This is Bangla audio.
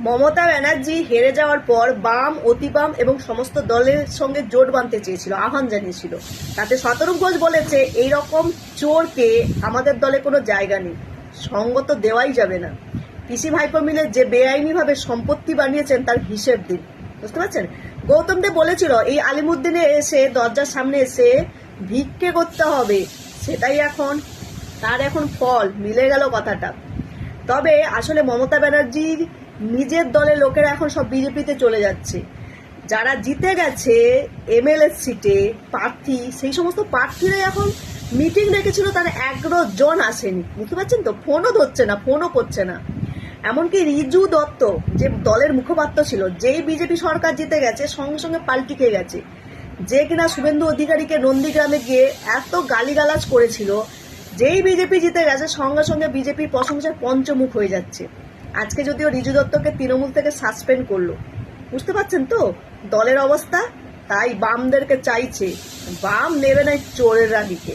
মমতা ব্যানার্জি হেরে যাওয়ার পর বাম, অতিবাম এবং সমস্ত দলের সঙ্গে জোট বাঁধতে চেয়েছিল, আহ্বান জানিয়েছিল। তাতে শতরূপ ঘোষ বলেছে এই রকম চোরকে আমাদের দলে কোনো জায়গা নেই, সঙ্গ তো দেওয়াই যাবে না। পিসি ভাইপো মিলে যে বেআইনিভাবে সম্পত্তি বানিয়েছেন তার হিসেব দিন। বুঝতে পারছেন? গৌতম দেব বলেছিল এই আলিমুদ্দিনে এসে দরজার সামনে এসে ভিক্ষে করতে হবে, সেটাই তার এখন ফল মিলে গেল কথাটা। তবে আসলে মমতা ব্যানার্জির নিজের দলের লোকেরা এখন সব বিজেপিতে চলে যাচ্ছে। যারা জিতে গেছে এমএলএ সিটে প্রার্থী, সেই সমস্ত প্রার্থীরাই এখন মিটিং রেখেছিল, তারা 11 জন আসেনি। বুঝতে পারছেন তো? ফোনও ধরছে না, ফোনও করছে না। এমনকি রিজু দত্ত যে দলের মুখপাত্র ছিল, যেই বিজেপি সরকার জিতে গেছে সঙ্গে সঙ্গে পাল্টি খেয়ে গেছে, যে কিনা শুভেন্দু অধিকারীকে নন্দীগ্রামে গিয়ে এত গালিগালাজ করেছিল, যেই বিজেপি জিতে গেছে সঙ্গে সঙ্গে বিজেপির প্রশংসায় পঞ্চমুখ হয়ে যাচ্ছে। আজকে যদিও রিজু দত্তকে তৃণমূল থেকে সাসপেন্ড করলো। বুঝতে পারছেন তো দলের অবস্থা? তাই বামদেরকে চাইছে, বাম নেবে না চোরের রানীকে।